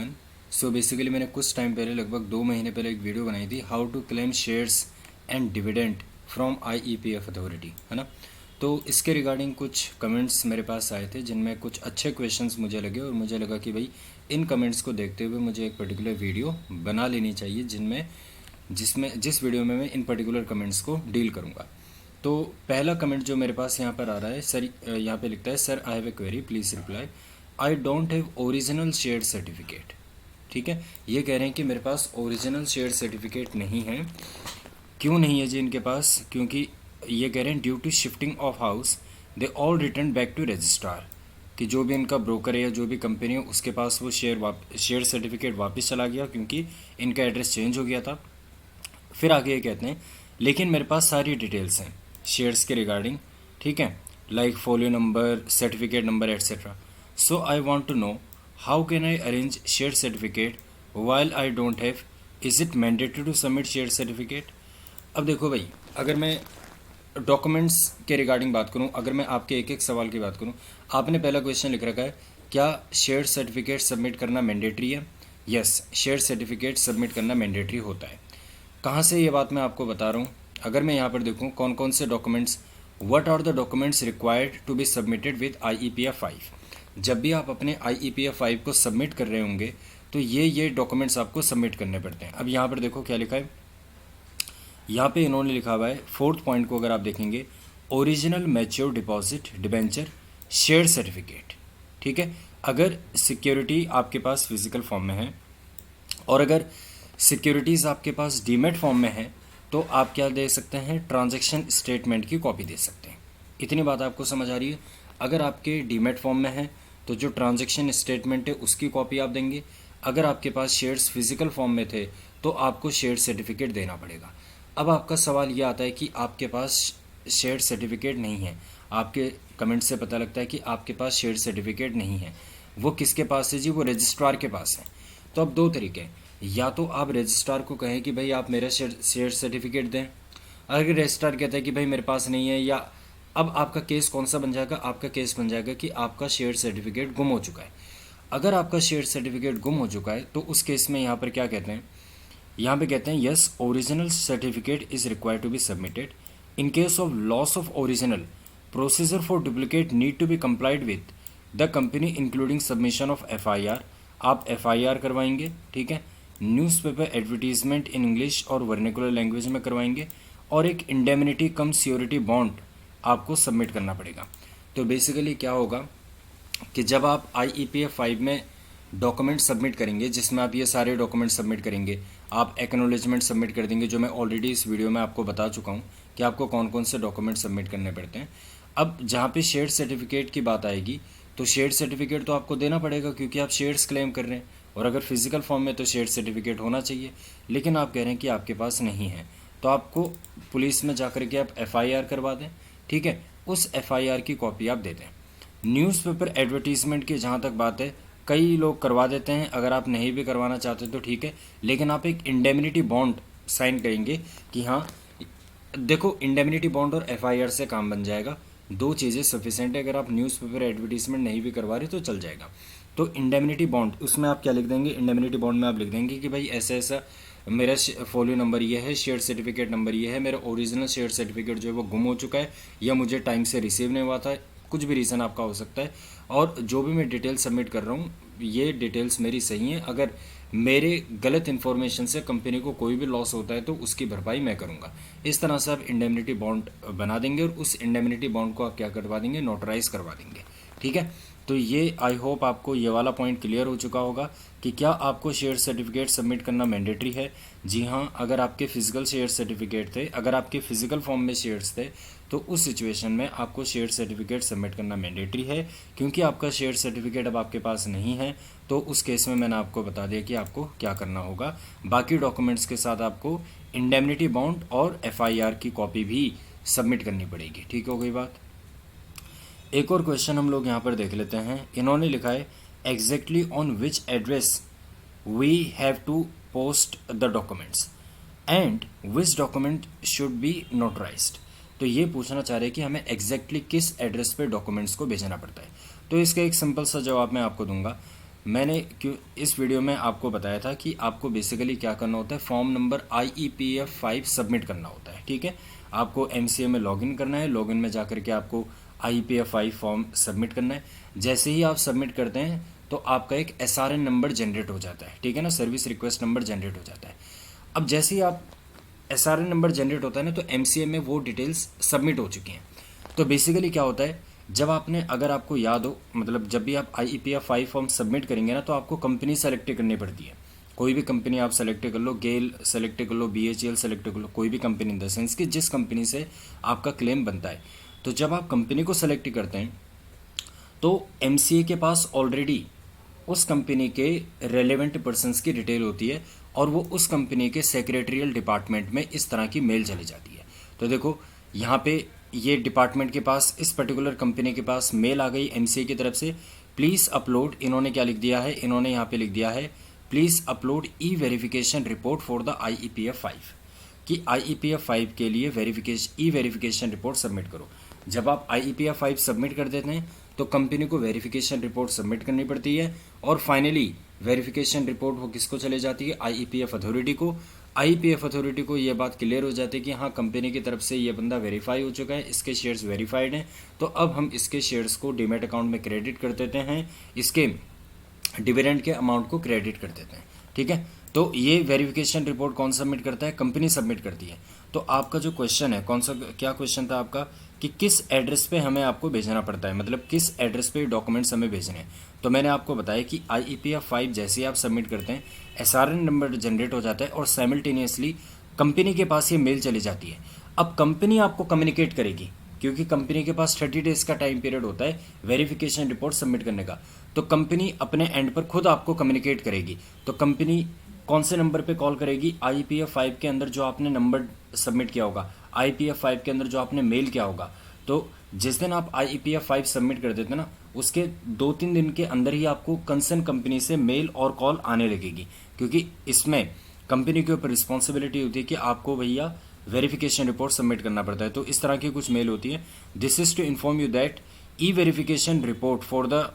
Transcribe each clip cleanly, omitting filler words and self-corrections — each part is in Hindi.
एवरीवन। सो बेसिकली मैंने कुछ टाइम पहले लगभग 2 महीने पहले एक वीडियो बनाई थी, how to claim shares and dividend from IEPF authority, है ना। तो इसके रिगार्डिंग कुछ कमेंट्स मेरे पास आए थे जिनमें कुछ अच्छे क्वेश्चंस मुझे लगे और मुझे लगा कि भाई इन कमेंट्स को देखते हुए मुझे एक पर्टिकुलर वीडियो बना लेनी चाहिए जिस वीडियो में मैं इन पर्टिकुलर कमेंट्स को डील करूँगा। तो पहला कमेंट जो मेरे पास यहाँ पर आ रहा है सर, यहाँ पे लिखता है sir I have a query please reply. I don't have original share certificate. ठीक है, ये कह रहे हैं कि मेरे पास ओरिजिनल शेयर सर्टिफिकेट नहीं है। क्यों नहीं है जी इनके पास? क्योंकि ये कह रहे हैं due to shifting of house they all return back to registrar, कि जो भी इनका ब्रोकर है या जो भी कंपनी है उसके पास वो शेयर सर्टिफिकेट वापस चला गया क्योंकि इनका एड्रेस चेंज हो गया था। फिर आगे ये कहते हैं लेकिन मेरे पास सारी डिटेल्स हैं शेयर्स के रिगार्डिंग, ठीक है, like folio number, certificate number etcetera. So I want to know how can I arrange share certificate while I don't have, is it mandatory to submit share certificate? अब देखो भाई, अगर मैं डॉक्यूमेंट्स के रिगार्डिंग बात करूं, अगर मैं आपके एक एक सवाल की बात करूं, आपने पहला क्वेश्चन लिख रखा है क्या शेयर सर्टिफिकेट सबमिट करना मैंडेटरी है? यस, शेयर सर्टिफिकेट सबमिट करना मैंडेटरी होता है। कहाँ से ये बात मैं आपको बता रहा हूँ? अगर मैं यहाँ पर देखूँ कौन कौन से documents, what are the documents required to be submitted with IEPF 5। जब भी आप अपने IEPF 5 को सबमिट कर रहे होंगे तो ये डॉक्यूमेंट्स आपको सबमिट करने पड़ते हैं। अब यहाँ पर देखो क्या लिखा है, यहाँ पे इन्होंने लिखा हुआ है 4th पॉइंट को अगर आप देखेंगे, original mature deposit debenture share certificate. ठीक है, अगर सिक्योरिटी आपके पास फिजिकल फॉर्म में है और अगर सिक्योरिटीज़ आपके पास डीमेट फॉर्म में है तो आप क्या दे सकते हैं, ट्रांजैक्शन स्टेटमेंट की कॉपी दे सकते हैं। इतनी बात आपको समझ आ रही है? अगर आपके डीमेट फॉर्म में है तो जो ट्रांजैक्शन स्टेटमेंट है उसकी कॉपी आप देंगे। अगर आपके पास शेयर्स फिजिकल फॉर्म में थे तो आपको शेयर सर्टिफिकेट देना पड़ेगा। अब आपका सवाल ये आता है कि आपके पास शेयर सर्टिफिकेट नहीं है। आपके कमेंट से पता लगता है कि आपके पास शेयर सर्टिफिकेट नहीं है। वो किसके पास है जी? वो रजिस्ट्रार के पास है। तो अब दो तरीके हैं, या तो आप रजिस्ट्रार को कहें कि भाई आप मेरा शेयर सर्टिफिकेट दें। अगर रजिस्ट्रार कहता है कि भाई मेरे पास नहीं है, या अब आपका केस कौन सा बन जाएगा? आपका केस बन जाएगा कि आपका शेयर सर्टिफिकेट गुम हो चुका है। अगर आपका शेयर सर्टिफिकेट गुम हो चुका है तो उस केस में यहाँ पर क्या कहते हैं, यहाँ पे कहते हैं yes original certificate is required to be submitted. In case of loss of original, procedure for duplicate need to be complied with the company including submission of FIR। आप FIR करवाएंगे, ठीक है, न्यूज़पेपर एडवर्टीजमेंट इन इंग्लिश और वर्निकुलर लैंग्वेज में करवाएंगे, और एक इंडेमनिटी कम सियोरिटी बॉन्ड आपको सबमिट करना पड़ेगा। तो बेसिकली क्या होगा कि जब आप IEPF 5 में डॉक्यूमेंट सबमिट करेंगे, जिसमें आप ये सारे डॉक्यूमेंट सबमिट करेंगे, आप एक्नॉलेजमेंट सबमिट कर देंगे, जो मैं ऑलरेडी इस वीडियो में आपको बता चुका हूँ कि आपको कौन कौन से डॉक्यूमेंट सबमिट करने पड़ते हैं। अब जहाँ पे शेयर सर्टिफिकेट की बात आएगी तो शेयर सर्टिफिकेट तो आपको देना पड़ेगा क्योंकि आप शेयर्स क्लेम कर रहे हैं, और अगर फिजिकल फॉर्म में तो शेयर सर्टिफिकेट होना चाहिए। लेकिन आप कह रहे हैं कि आपके पास नहीं है, तो आपको पुलिस में जा कर के आप FIR करवा दें, ठीक है, उस FIR की कॉपी आप दे दें। न्यूज़पेपर एडवर्टीजमेंट की जहाँ तक बात है, कई लोग करवा देते हैं, अगर आप नहीं भी करवाना चाहते तो ठीक है, लेकिन आप एक इंडेमनिटी बॉन्ड साइन करेंगे कि हाँ देखो, इंडेमनिटी बॉन्ड और FIR से काम बन जाएगा। दो चीज़ें सफिशेंट है। अगर आप न्यूज़पेपर एडवर्टीजमेंट नहीं भी करवा रहे तो चल जाएगा। तो इंडेमनिटी बॉन्ड, उसमें आप क्या लिख देंगे, इंडेमनिटी बॉन्ड में आप लिख देंगे कि भाई ऐसा ऐसा मेरा फोलियो नंबर ये है, शेयर सर्टिफिकेट नंबर ये है, मेरा ओरिजिनल शेयर सर्टिफिकेट जो है वो गुम हो चुका है या मुझे टाइम से रिसीव नहीं हुआ था, कुछ भी रीज़न आपका हो सकता है, और जो भी मैं डिटेल सबमिट कर रहा हूँ ये डिटेल्स मेरी सही हैं। अगर मेरे गलत इन्फॉर्मेशन से कंपनी को कोई भी लॉस होता है तो उसकी भरपाई मैं करूँगा। इस तरह से आप इंडेमनिटी बॉन्ड बना देंगे और उस इंडेमनिटी बॉन्ड को आप क्या करवा देंगे, नोटराइज करवा देंगे, ठीक है। तो ये आई होप आपको ये वाला पॉइंट क्लियर हो चुका होगा कि क्या आपको शेयर सर्टिफिकेट सबमिट करना मैंडेटरी है। जी हाँ, अगर आपके फिजिकल शेयर सर्टिफिकेट थे, अगर आपके फिजिकल फॉर्म में शेयर्स थे तो उस सिचुएशन में आपको शेयर सर्टिफिकेट सबमिट करना मैंडेटरी है। क्योंकि आपका शेयर सर्टिफिकेट अब आपके पास नहीं है तो उस केस में मैंने आपको बता दिया कि आपको क्या करना होगा। बाकी डॉक्यूमेंट्स के साथ आपको इंडेमनिटी बॉन्ड और FIR की कॉपी भी सबमिट करनी पड़ेगी, ठीक हो गई बात। एक और क्वेश्चन हम लोग यहाँ पर देख लेते हैं। इन्होंने लिखा है exactly on which address we have to post the documents and which document should be notarized. तो ये पूछना चाह रहे हैं कि हमें एग्जैक्टली किस एड्रेस पे डॉक्यूमेंट्स को भेजना पड़ता है। तो इसका एक सिंपल सा जवाब मैं आपको दूंगा। मैंने क्यों इस वीडियो में आपको बताया था कि आपको बेसिकली क्या करना होता है, फॉर्म नंबर IEPF 5 सबमिट करना होता है। ठीक है, आपको MCA में लॉगिन करना है, लॉगिन में जाकर के आपको IEPF 5 फॉर्म सबमिट करना है। जैसे ही आप सबमिट करते हैं तो आपका एक SRN नंबर जनरेट हो जाता है। ठीक है ना, सर्विस रिक्वेस्ट नंबर जनरेट हो जाता है। अब जैसे ही आप SRN नंबर जनरेट होता है ना, तो MCA में वो डिटेल्स सबमिट हो चुकी हैं। तो बेसिकली क्या होता है, जब आपने, अगर आपको याद हो, मतलब जब भी आप IEPF 5 फॉर्म सबमिट करेंगे ना, तो आपको कंपनी सेलेक्ट करनी पड़ती है। कोई भी कंपनी आप सेलेक्ट कर लो, गेल सेलेक्ट कर लो, BHEL सेलेक्ट कर लो, कोई भी कंपनी इन द सेंस कि जिस कंपनी से आपका क्लेम बनता है। तो जब आप कंपनी को सेलेक्ट करते हैं तो MCA के पास ऑलरेडी उस कंपनी के रेलेवेंट पर्सन्स की डिटेल होती है और वो उस कंपनी के सेक्रेटरियल डिपार्टमेंट में इस तरह की मेल चली जाती है। तो देखो यहाँ पे ये डिपार्टमेंट के पास, इस पर्टिकुलर कंपनी के पास मेल आ गई MCA की तरफ से, प्लीज़ अपलोड, इन्होंने क्या लिख दिया है, इन्होंने यहाँ पे लिख दिया है please upload e verification report for the IEPF 5 कि IEPF 5 के लिए वेरिफिकेशन रिपोर्ट सबमिट करो। जब आप IEPF 5 सबमिट कर देते हैं तो कंपनी को वेरिफिकेशन रिपोर्ट सबमिट करनी पड़ती है और फाइनली वेरिफिकेशन रिपोर्ट वो किसको चले जाती है, IEPF अथॉरिटी को। IEPF अथॉरिटी को ये बात क्लियर हो जाती है कि हाँ, कंपनी की तरफ से ये बंदा वेरीफाई हो चुका है, इसके शेयर्स वेरीफाइड हैं, तो अब हम इसके शेयर्स को डीमैट अकाउंट में क्रेडिट कर देते हैं, इसके डिविडेंड के अमाउंट को क्रेडिट कर देते हैं। ठीक है, तो ये वेरिफिकेशन रिपोर्ट कौन सबमिट करता है, कंपनी सबमिट करती है। तो आपका जो क्वेश्चन है, कौन सा, क्या क्वेश्चन था आपका कि किस एड्रेस पे हमें आपको भेजना पड़ता है, मतलब किस एड्रेस पे डॉक्यूमेंट्स हमें भेजने हैं। तो मैंने आपको बताया कि IEPF 5 जैसे ही आप सबमिट करते हैं SRN नंबर जनरेट हो जाता है और साइमल्टेनियसली कंपनी के पास ये मेल चली जाती है। अब कंपनी आपको कम्युनिकेट करेगी, क्योंकि कंपनी के पास 30 डेज का टाइम पीरियड होता है वेरिफिकेशन रिपोर्ट सबमिट करने का। तो कंपनी अपने एंड पर खुद आपको कम्युनिकेट करेगी। तो कंपनी कौन से नंबर पे कॉल करेगी, IEPF 5 के अंदर जो आपने नंबर सबमिट किया होगा, IEPF 5 के अंदर जो आपने मेल किया होगा। तो जिस दिन आप IEPF 5 सबमिट कर देते हैं ना, उसके 2-3 दिन के अंदर ही आपको कंसर्न कंपनी से मेल और कॉल आने लगेगी, क्योंकि इसमें कंपनी के ऊपर रिस्पॉन्सिबिलिटी होती है कि आपको भैया वेरिफिकेशन रिपोर्ट सबमिट करना पड़ता है। तो इस तरह की कुछ मेल होती है, this is to inform you that e verification report for the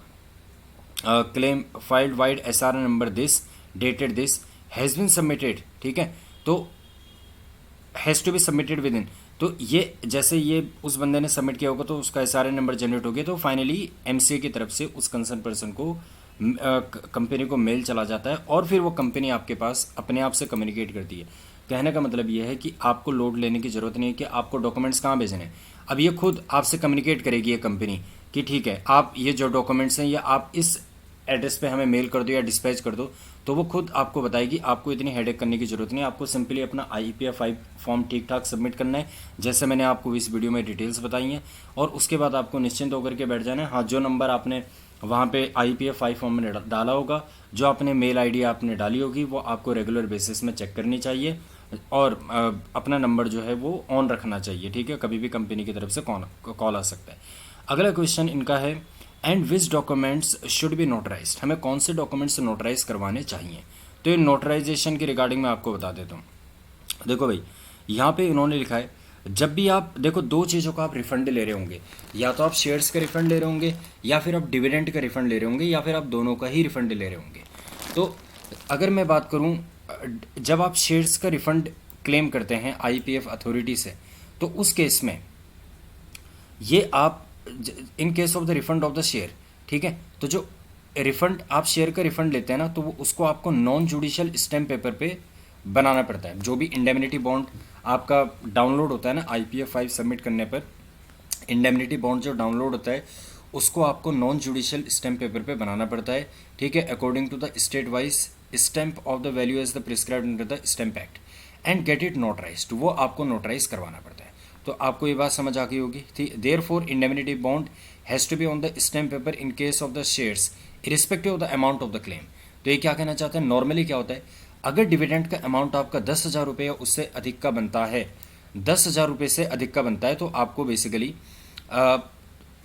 claim filed vide SRN number this dated this has been submitted. ठीक है, तो has to be submitted within, तो ये जैसे ये उस बंदे ने सबमिट किया होगा तो उसका SRN नंबर जनरेट हो गया, तो फाइनली MCA की तरफ से उस कंसर्न पर्सन को, कंपनी को मेल चला जाता है और फिर वो कंपनी आपके पास अपने आप से कम्युनिकेट करती है। कहने का मतलब ये है कि आपको लोड लेने की ज़रूरत नहीं है कि आपको डॉक्यूमेंट्स कहाँ भेजने हैं। अब ये खुद आपसे कम्युनिकेट करेगी ये कंपनी कि ठीक है, आप ये जो डॉक्यूमेंट्स हैं या आप इस एड्रेस पे हमें मेल कर दो या डिस्पैच कर दो, तो वो खुद आपको बताएगी। आपको इतनी हेडेक करने की ज़रूरत नहीं है, आपको सिंपली अपना IEPF 5 फॉर्म ठीक ठाक सबमिट करना है, जैसे मैंने आपको इस वीडियो में डिटेल्स बताई हैं, और उसके बाद आपको निश्चिंत होकर के बैठ जाना है। हाँ, जो नंबर आपने वहाँ पे IEPF 5 फॉर्म में डाला होगा, जो आपने मेल ID आपने डाली होगी, वो आपको रेगुलर बेसिस में चेक करनी चाहिए और अपना नंबर जो है वो ऑन रखना चाहिए। ठीक है, कभी भी कंपनी की तरफ से कॉल आ सकता है। अगला क्वेश्चन इनका है, and which documents should be notarised, हमें कौन से डॉक्यूमेंट्स नोटराइज करवाने चाहिए। तो ये नोटराइजेशन के रिगार्डिंग मैं आपको बता देता हूँ। देखो भाई, यहाँ पे इन्होंने लिखा है, जब भी आप देखो, दो चीज़ों का आप रिफंड ले रहे होंगे, या तो आप शेयर्स का रिफंड ले रहे होंगे, या फिर आप डिविडेंड का रिफंड ले रहे होंगे, या फिर आप दोनों का ही रिफंड ले रहे होंगे। तो अगर मैं बात करूँ, जब आप शेयर्स का रिफंड क्लेम करते हैं IEPF अथॉरिटी से, तो उस केस में ये आप, इन case of the refund of the share, ठीक है, तो जो रिफंड आप शेयर का रिफंड लेते हैं ना, तो वो उसको आपको नॉन जुडिशियल स्टैम्प पेपर पे बनाना पड़ता है। जो भी इंडेमनिटी बॉन्ड आपका डाउनलोड होता है ना IEPF 5 सबमिट करने पर, इंडेमनिटी बॉन्ड जो डाउनलोड होता है उसको आपको नॉन जुडिशियल स्टैम्प पेपर पे बनाना पड़ता है। ठीक है, according to the state wise stamp of the value as the prescribed under the stamp act and get it notarized, वो आपको नोटराइज करवाना पड़ता है। तो आपको ये बात समझ आ गई होगी। Therefore indemnity bond has to be on the stamp paper in case of the shares irrespective of the amount of the claim. तो ये क्या कहना चाहते हैं, नॉर्मली क्या होता है, अगर डिविडेंड का अमाउंट आपका 10,000 रुपये या उससे अधिक का बनता है, 10,000 रुपये से अधिक का बनता है, तो आपको बेसिकली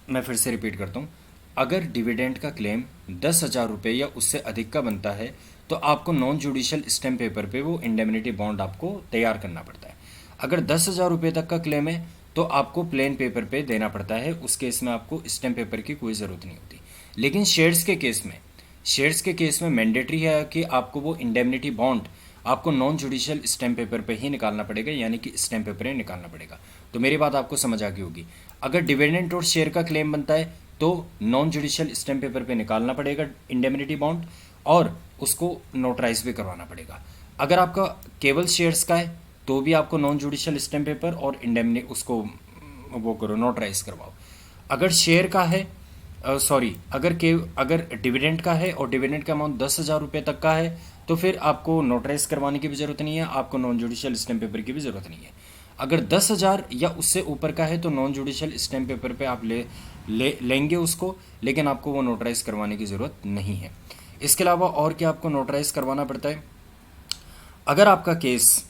मैं फिर से रिपीट करता हूँ, अगर डिविडेंड का क्लेम 10,000 रुपये या उससे अधिक का बनता है, तो आपको नॉन जुडिशियल स्टैम्प पेपर पे वो इंडेमनिटी बॉन्ड आपको तैयार करना पड़ता है। अगर 10,000 रुपये तक का क्लेम है तो आपको प्लेन पेपर पे देना पड़ता है, उस केस में आपको स्टैम्प पेपर की कोई ज़रूरत नहीं होती। लेकिन शेयर्स के केस में शेयर्स के केस में मैंडेटरी है कि आपको वो इंडेमनिटी बॉन्ड आपको नॉन जुडिशियल स्टैम्प पेपर पे ही निकालना पड़ेगा, यानी कि स्टैम्प पेपर ही निकालना पड़ेगा। तो मेरी बात आपको समझ आ गई होगी। अगर डिविडेंड और शेयर का क्लेम बनता है तो नॉन जुडिशियल स्टैम्प पेपर पे निकालना पड़ेगा इंडेमनिटी बॉन्ड, और उसको नोटराइज भी करवाना पड़ेगा। अगर आपका केवल शेयर्स का है तो भी आपको नॉन जुडिशियल स्टैम्प पेपर और इंडेमनी उसको वो करो, नोटराइज करवाओ। अगर शेयर का है अगर डिविडेंड का है और डिविडेंड का अमाउंट 10,000 रुपये तक का है तो फिर आपको नोटराइज करवाने की भी ज़रूरत नहीं है, आपको नॉन जुडिशियल स्टैम्प पेपर की भी ज़रूरत नहीं है। अगर 10,000 या उससे ऊपर का है तो नॉन जुडिशियल स्टैम्प पेपर पे आप लेंगे उसको, लेकिन आपको वो नोटराइज करवाने की ज़रूरत नहीं है। इसके अलावा और क्या आपको नोटराइज करवाना पड़ता है? अगर आपका केस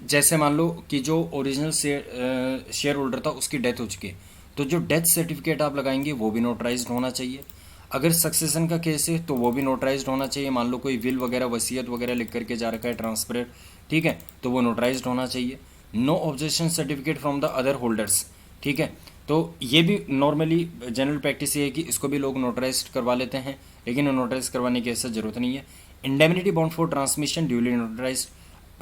जैसे मान लो कि जो ओरिजिनल शेयर होल्डर था उसकी डेथ हो चुकी है, तो जो डेथ सर्टिफिकेट आप लगाएंगे वो भी नोटराइज्ड होना चाहिए। अगर सक्सेशन का केस है तो वो भी नोटराइज्ड होना चाहिए। मान लो कोई विल वगैरह वसीयत वगैरह लिख करके जा रखा है ट्रांसफर, ठीक है, तो वो नोटराइज्ड होना चाहिए। No objection certificate from the other holders, ठीक है, तो ये भी नॉर्मली जनरल प्रैक्टिस ये है कि इसको भी लोग नोटराइज करवा लेते हैं, लेकिन नोटराइज करवाने की ऐसा ज़रूरत नहीं है। Indemnity bond for transmission duly notarised,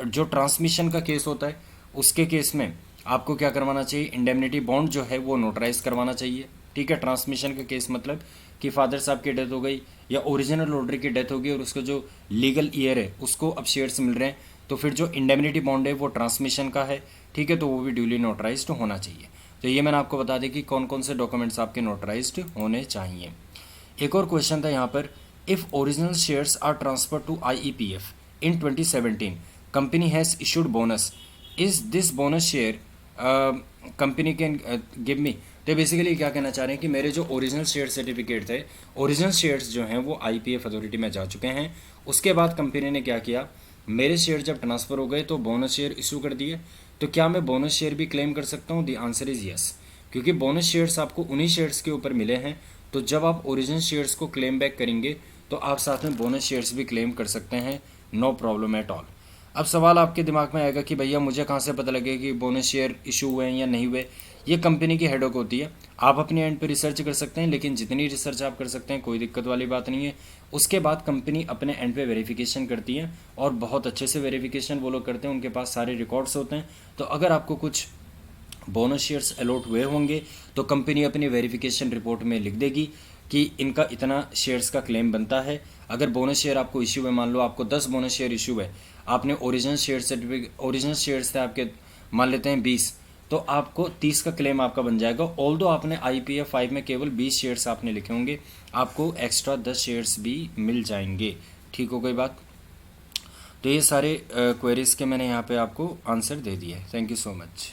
जो ट्रांसमिशन का केस होता है उसके केस में आपको क्या करवाना चाहिए? इंडेमनिटी बॉन्ड जो है वो नोटराइज करवाना चाहिए, ठीक है। ट्रांसमिशन का केस मतलब कि फादर साहब की डेथ हो गई या ओरिजिनल होल्डर की डेथ हो गई और उसका जो लीगल ईयर है उसको अब शेयर्स मिल रहे हैं, तो फिर जो इंडेमनिटी बॉन्ड है वो ट्रांसमिशन का है, ठीक है, तो वो भी ड्यूली नोटराइज्ड होना चाहिए। तो ये मैंने आपको बता दें कि कौन कौन से डॉक्यूमेंट्स आपके नोटराइज्ड होने चाहिए। एक और क्वेश्चन था यहाँ पर, if original shares are transfer to IEPF in 2017, company has issued bonus, is this bonus share company can give me. तो बेसिकली क्या कहना चाह रहे हैं कि मेरे जो ओरिजिनल शेयर सर्टिफिकेट थे, ओरिजिनल शेयर्स जो हैं वो IPF अथॉरिटी में जा चुके हैं। उसके बाद कंपनी ने क्या किया, मेरे शेयर जब ट्रांसफ़र हो गए तो बोनस शेयर इशू कर दिए। तो क्या मैं बोनस शेयर भी क्लेम कर सकता हूँ? दी आंसर इज़ यस, क्योंकि बोनस शेयर्स आपको उन्हीं शेयर्स के ऊपर मिले हैं। तो जब आप ओरिजिनल शेयर्स को क्लेम बैक करेंगे तो आप साथ में बोनस शेयर्स भी क्लेम कर सकते हैं, नो प्रॉब्लम एट ऑल। अब सवाल आपके दिमाग में आएगा कि भैया मुझे कहाँ से पता लगे कि बोनस शेयर इशू हुए हैं या नहीं हुए? ये कंपनी की हेडवर्क होती है, आप अपने एंड पे रिसर्च कर सकते हैं, लेकिन जितनी रिसर्च आप कर सकते हैं कोई दिक्कत वाली बात नहीं है। उसके बाद कंपनी अपने एंड पे वेरिफिकेशन करती है और बहुत अच्छे से वेरिफिकेशन वो लोग करते हैं, उनके पास सारे रिकॉर्ड्स होते हैं। तो अगर आपको कुछ बोनस शेयर्स अलॉट हुए होंगे तो कंपनी अपनी वेरिफिकेशन रिपोर्ट में लिख देगी कि इनका इतना शेयर्स का क्लेम बनता है। अगर बोनस शेयर आपको इशू है, मान लो आपको 10 बोनस शेयर इशू है, आपने original share certificate, original shares थे आपके मान लेते हैं 20, तो आपको 30 का क्लेम आपका बन जाएगा। ऑल्दो आपने IPF 5 में केवल 20 शेयर्स आपने लिखे होंगे, आपको एक्स्ट्रा 10 शेयर्स भी मिल जाएंगे। ठीक हो गई बात? तो ये सारे क्वेरीज के मैंने यहाँ पे आपको आंसर दे दिए। Thank you so much.